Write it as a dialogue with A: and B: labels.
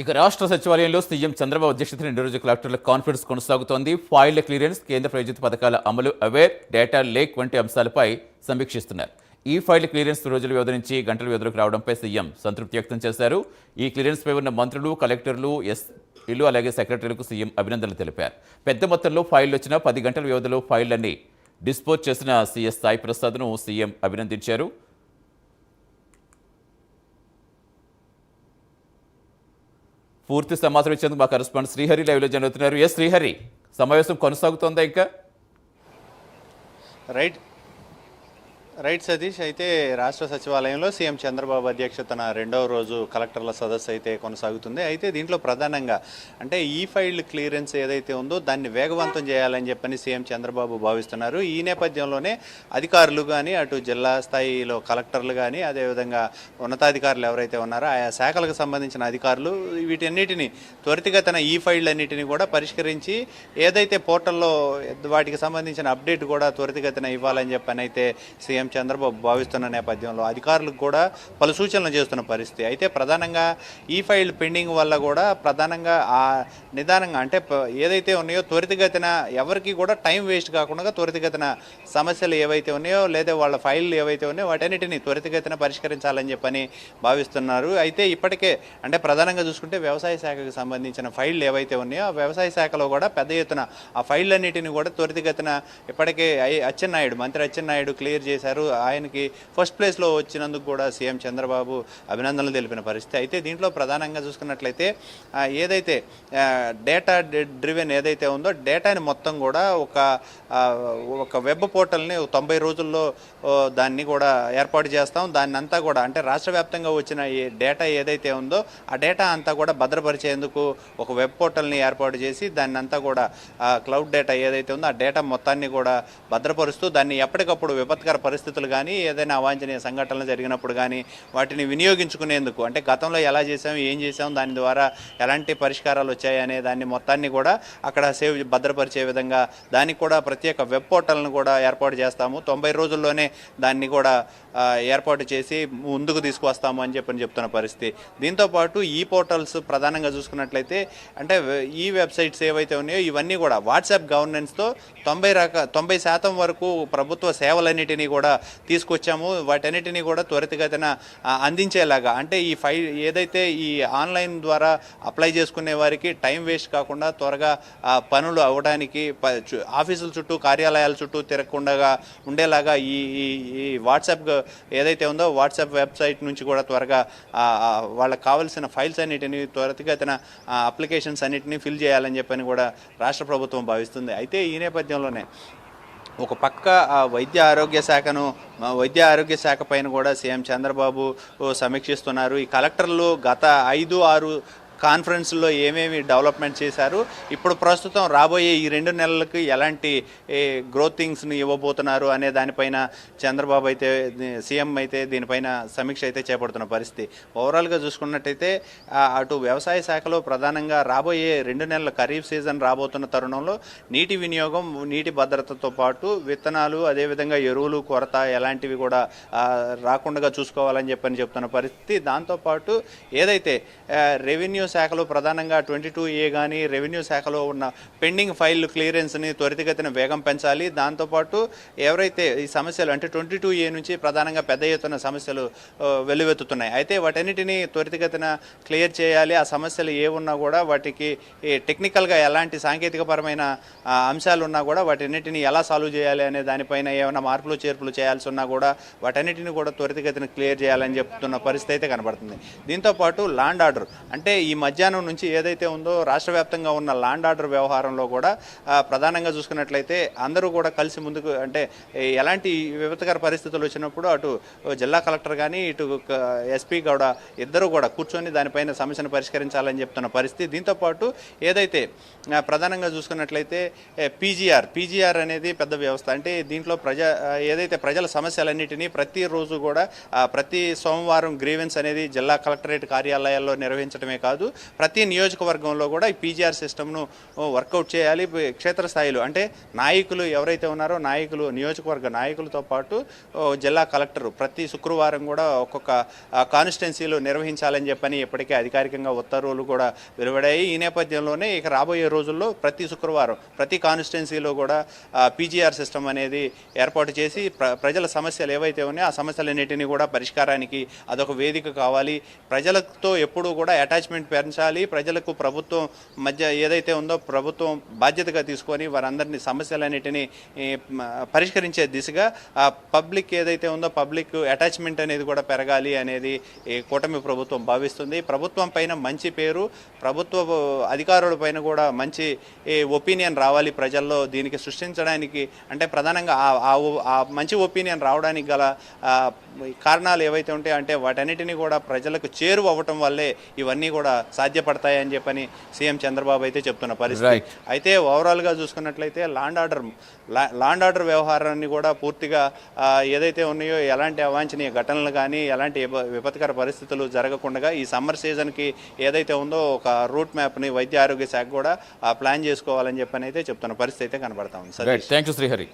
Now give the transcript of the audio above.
A: ఇక రాష్ట్ర సచివాలయంలో సీఎం చంద్రబాబు అధ్యక్షతన 2 రోజుల కలెక్టర్ల కాన్ఫరెన్స్ కొనసాగుతోంది. ఫైళ్ల క్లియరెన్స్, కేంద్ర ప్రభుత్వ పథకాల అమలు, అవేర్, డేటా లేక్ వంటి అంశాలపై సమీక్షిస్తున్నారు. ఈ ఫైళ్ల క్లియరెన్స్ రోజుల వ్యవధి నుంచి గంటల వ్యవధిలోకి రావడంపై సీఎం సంతృప్తి వ్యక్తం చేశారు. ఈ క్లియరెన్స్పై ఉన్న మంత్రులు, కలెక్టర్లు, ఎస్పీలు అలాగే సెక్రటరీలకు సీఎం అభినందనలు తెలిపారు. పెద్ద మొత్తంలో ఫైళ్లు వచ్చిన 10 గంటల వ్యవధిలో ఫైళ్లన్నీ డిస్పోజ్ చేసిన సీఎస్ సాయి ప్రసాద్ను సీఎం అభినందించారు. పూర్తి సమాచారం ఇచ్చేందుకు మా కరెస్పాండెంట్ శ్రీహరి లైవ్లో జాయిన్ అవుతున్నారు. శ్రీహరి, సమావేశం కొనసాగుతోందా ఇంకా?
B: Right right Satish. అయితే రాష్ట్ర సచివాలయంలో సీఎం చంద్రబాబు అధ్యక్షతన 2వ రోజు కలెక్టర్ల సదస్సు అయితే కొనసాగుతుంది. అయితే దీంట్లో ప్రధానంగా అంటే ఈ ఫైల్ క్లియరెన్స్ ఏదైతే ఉందో దాన్ని వేగవంతం చేయాలని చెప్పని సీఎం చంద్రబాబు భావిస్తున్నారు. ఈ నేపథ్యంలోనే అధికారులు కానీ, అటు జిల్లా స్థాయిలో కలెక్టర్లు కానీ, అదేవిధంగా ఉన్నతాధికారులు ఎవరైతే ఉన్నారో ఆయా శాఖలకు సంబంధించిన అధికారులు వీటన్నిటిని త్వరితగతిన ఈ ఫైళ్ళన్నిటిని కూడా పరిష్కరించి ఏదైతే పోర్టల్లో వాటికి సంబంధించిన అప్డేట్ కూడా త్వరితగతిన ఇవ్వాలని చెప్పని అయితే సీఎం చంద్రబాబు భావిస్తున్న నేపథ్యంలో అధికారులకు కూడా పలు సూచనలు చేస్తున్న పరిస్థితి. అయితే ప్రధానంగా ఈ ఫైల్ పెండింగ్ వల్ల కూడా ప్రధానంగా ఆ నిదానంగా అంటే ఏదైతే ఉన్నాయో త్వరితగతిన ఎవరికి కూడా టైం వేస్ట్ కాకుండా త్వరితగతిన సమస్యలు ఏవైతే ఉన్నాయో లేదా వాళ్ళ ఫైళ్ళు ఏవైతే ఉన్నాయో వాటన్నిటిని త్వరితగతిన పరిష్కరించాలని చెప్పని భావిస్తున్నారు. అయితే ఇప్పటికే అంటే ప్రధానంగా చూసుకుంటే వ్యవసాయ శాఖకు సంబంధించిన ఫైళ్ళు ఏవైతే ఉన్నాయో ఆ వ్యవసాయ శాఖలో కూడా పెద్ద ఎత్తున ఆ ఫైళ్ళన్నిటిని కూడా త్వరితగతిన ఇప్పటికే మంత్రి అచ్చెన్నాయుడు క్లియర్ చేశారు. ఆయనకి ఫస్ట్ ప్లేస్లో వచ్చినందుకు కూడా సీఎం చంద్రబాబు అభినందనలు తెలిపిన పరిస్థితి. అయితే దీంట్లో ప్రధానంగా చూసుకున్నట్లయితే ఏదైతే డేటా డ్రివెన్ ఏదైతే ఉందో డేటాని మొత్తం కూడా ఒక వెబ్ పోర్టల్ని 90 రోజుల్లో దాన్ని కూడా ఏర్పాటు చేస్తాం. దాన్ని అంతా కూడా అంటే రాష్ట్ర వ్యాప్తంగా వచ్చిన ఈ డేటా ఏదైతే ఉందో ఆ డేటా అంతా కూడా భద్రపరిచేందుకు ఒక వెబ్ పోర్టల్ని ఏర్పాటు చేసి దాన్ని అంతా కూడా క్లౌడ్ డేటా ఏదైతే ఉందో ఆ డేటా మొత్తాన్ని కూడా భద్రపరుస్తూ దాన్ని ఎప్పటికప్పుడు విపత్కర పరిస్థితులు కానీ ఏదైనా అవాంఛనీయ సంఘటనలు జరిగినప్పుడు కానీ వాటిని వినియోగించుకునేందుకు అంటే గతంలో ఎలా చేసాం, ఏం చేసాం, దాని ద్వారా ఎలాంటి పరిష్కారాలు వచ్చాయి అనే దాన్ని మొత్తాన్ని కూడా అక్కడ భద్రపరిచే విధంగా దానికి కూడా ప్రత్యేక వెబ్ పోర్టల్ను కూడా ఏర్పాటు చేస్తాము. 90 రోజుల్లోనే దాన్ని కూడా ఏర్పాటు చేసి ముందుకు తీసుకువస్తాము అని చెప్తున్న పరిస్థితి. దీంతోపాటు ఈ పోర్టల్స్ ప్రధానంగా చూసుకున్నట్లయితే అంటే ఈ వెబ్సైట్స్ ఏవైతే ఉన్నాయో ఇవన్నీ కూడా వాట్సాప్ గవర్నెన్స్తో 90% వరకు ప్రభుత్వ సేవలన్నిటినీ కూడా తీసుకొచ్చాము. వాటన్నిటినీ కూడా త్వరితగతిన అందించేలాగా అంటే ఈ ఫైల్ ఏదైతే ఈ ఆన్లైన్ ద్వారా అప్లై చేసుకునే వారికి టైం వేస్ట్ కాకుండా త్వరగా పనులు అవ్వడానికి ఆఫీసుల చుట్టూ, కార్యాలయాల చుట్టూ తిరగకుండా ఉండేలాగా ఈ వాట్సాప్ ఏదైతే ఉందో వాట్సాప్ వెబ్సైట్ నుంచి కూడా త్వరగా వాళ్ళకి కావాల్సిన ఫైల్స్ అన్నిటిని త్వరితగతిన అప్లికేషన్స్ అన్నిటిని ఫిల్ చేయాలని చెప్పని కూడా రాష్ట్ర ప్రభుత్వం భావిస్తుంది. అయితే ఈ నేపథ్యంలోనే ఒక పక్క వైద్య ఆరోగ్య శాఖ పైన కూడా సీఎం చంద్రబాబు సమీక్షిస్తున్నారు. ఈ కలెక్టర్లు గత 5-6 కాన్ఫరెన్స్లో ఏమేమి డెవలప్మెంట్ చేశారు, ఇప్పుడు ప్రస్తుతం రాబోయే ఈ 2 నెలలకు ఎలాంటి గ్రోత్ థింగ్స్ని ఇవ్వబోతున్నారు అనే దానిపైన చంద్రబాబు అయితే సీఎం అయితే దీనిపైన సమీక్ష అయితే చేపడుతున్న పరిస్థితి. ఓవరాల్గా చూసుకున్నట్టయితే అటు వ్యవసాయ శాఖలో ప్రధానంగా రాబోయే 2 నెలల ఖరీఫ్ సీజన్ రాబోతున్న తరుణంలో నీటి వినియోగం, నీటి భద్రతతో పాటు విత్తనాలు, అదేవిధంగా ఎరువులు కొరత ఎలాంటివి కూడా రాకుండా చూసుకోవాలని చెప్తున్న పరిస్థితి. దాంతోపాటు ఏదైతే రెవెన్యూ శాఖలో ప్రధానంగా 22A కానీ రెవెన్యూ శాఖలో ఉన్న పెండింగ్ ఫైల్ క్లియరెన్స్ని త్వరితగతిన వేగం పెంచాలి. దాంతోపాటు ఎవరైతే ఈ సమస్యలు అంటే 22A నుంచి ప్రధానంగా పెద్ద ఎత్తున సమస్యలు వెల్లువెత్తుతున్నాయి. అయితే వాటన్నిటినీ త్వరితగతిన క్లియర్ చేయాలి. ఆ సమస్యలు ఏమున్నా కూడా వాటికి టెక్నికల్గా ఎలాంటి సాంకేతికపరమైన అంశాలు ఉన్నా కూడా వాటన్నిటిని ఎలా సాల్వ్ చేయాలి అనే దానిపైన ఏమైనా మార్పులు చేర్పులు చేయాల్సి ఉన్నా కూడా వాటన్నిటిని కూడా త్వరితగతిన క్లియర్ చేయాలని చెప్తున్న పరిస్థితి అయితే కనబడుతుంది. దీంతోపాటు ల్యాండ్ ఆర్డర్ అంటే ఈ మధ్యాహ్నం నుంచి ఏదైతే ఉందో రాష్ట్ర వ్యాప్తంగా ఉన్న ల్యాండ్ ఆర్డర్ వ్యవహారంలో కూడా ప్రధానంగా చూసుకున్నట్లయితే అందరూ కూడా కలిసి ముందుకు అంటే ఎలాంటి విపత్కర పరిస్థితులు వచ్చినప్పుడు అటు జిల్లా కలెక్టర్ కానీ ఇటు ఎస్పీ కూడా ఇద్దరు కూడా కూర్చొని దానిపైన సమస్యను పరిష్కరించాలని చెప్తున్న పరిస్థితి. దీంతోపాటు ఏదైతే ప్రధానంగా చూసుకున్నట్లయితే పీజీఆర్ అనేది పెద్ద వ్యవస్థ. అంటే దీంట్లో ఏదైతే ప్రజల సమస్యలన్నిటినీ ప్రతిరోజు కూడా ప్రతి సోమవారం గ్రీవెన్స్ అనేది జిల్లా కలెక్టరేట్ కార్యాలయాల్లో నిర్వహించడమే కాదు కాదు, ప్రతి నియోజకవర్గంలో కూడా ఈ పీజీఆర్ సిస్టమ్ను వర్కౌట్ చేయాలి. క్షేత్రస్థాయిలో అంటే నాయకులు ఎవరైతే ఉన్నారో నాయకులు, నియోజకవర్గ నాయకులతో పాటు జిల్లా కలెక్టర్ ప్రతి శుక్రవారం కూడా ఒక్కొక్క కాన్స్టిట్యున్సీలో నిర్వహించాలని చెప్పని ఇప్పటికే అధికారికంగా ఉత్తర్వులు కూడా వెలువడాయి. ఈ నేపథ్యంలోనే ఇక రాబోయే రోజుల్లో ప్రతి శుక్రవారం ప్రతి కాన్స్టిట్యున్సీలో కూడా పీజీఆర్ సిస్టమ్ అనేది ఏర్పాటు చేసి ప్రజల సమస్యలు ఏవైతే ఉన్నాయో ఆ సమస్యలన్నిటినీ కూడా పరిష్కారానికి అదొక వేదిక కావాలి. ప్రజలతో ఎప్పుడూ కూడా అటాచ్మెంట్ పెంచాలి. ప్రజలకు ప్రభుత్వం మధ్య ఏదైతే ఉందో ప్రభుత్వం బాధ్యతగా తీసుకొని వారందరినీ సమస్యలన్నిటినీ పరిష్కరించే దిశగా పబ్లిక్ ఏదైతే ఉందో పబ్లిక్ అటాచ్మెంట్ అనేది కూడా పెరగాలి అనేది ఈ కూటమి ప్రభుత్వం భావిస్తుంది. ప్రభుత్వం పైన మంచి పేరు, ప్రభుత్వ అధికారుల పైన కూడా మంచి ఒపీనియన్ రావాలి ప్రజల్లో. దీనికి సృష్టించడానికి అంటే ప్రధానంగా ఆ మంచి ఒపీనియన్ రావడానికి గల కారణాలు ఏవైతే ఉంటాయో అంటే వాటన్నిటినీ కూడా ప్రజలకు చేరువ అవ్వటం వల్లే ఇవన్నీ కూడా సాధ్యపడతాయని చెప్పని సీఎం చంద్రబాబు అయితే చెప్తున్న పరిస్థితి. అయితే ఓవరాల్గా చూసుకున్నట్లయితే లాండ్ ఆర్డర్ వ్యవహారాన్ని కూడా పూర్తిగా ఏదైతే ఉన్నాయో ఎలాంటి అవాంఛనీయ ఘటనలు కానీ ఎలాంటి విపత్కర పరిస్థితులు జరగకుండా ఈ సమ్మర్ సీజన్కి ఏదైతే ఉందో ఒక రూట్ మ్యాప్ని వైద్య ఆరోగ్య శాఖ కూడా ప్లాన్ చేసుకోవాలని చెప్పని అయితే చెప్తున్న పరిస్థితి అయితే కనబడతా ఉంది.
A: Thank you Srihari.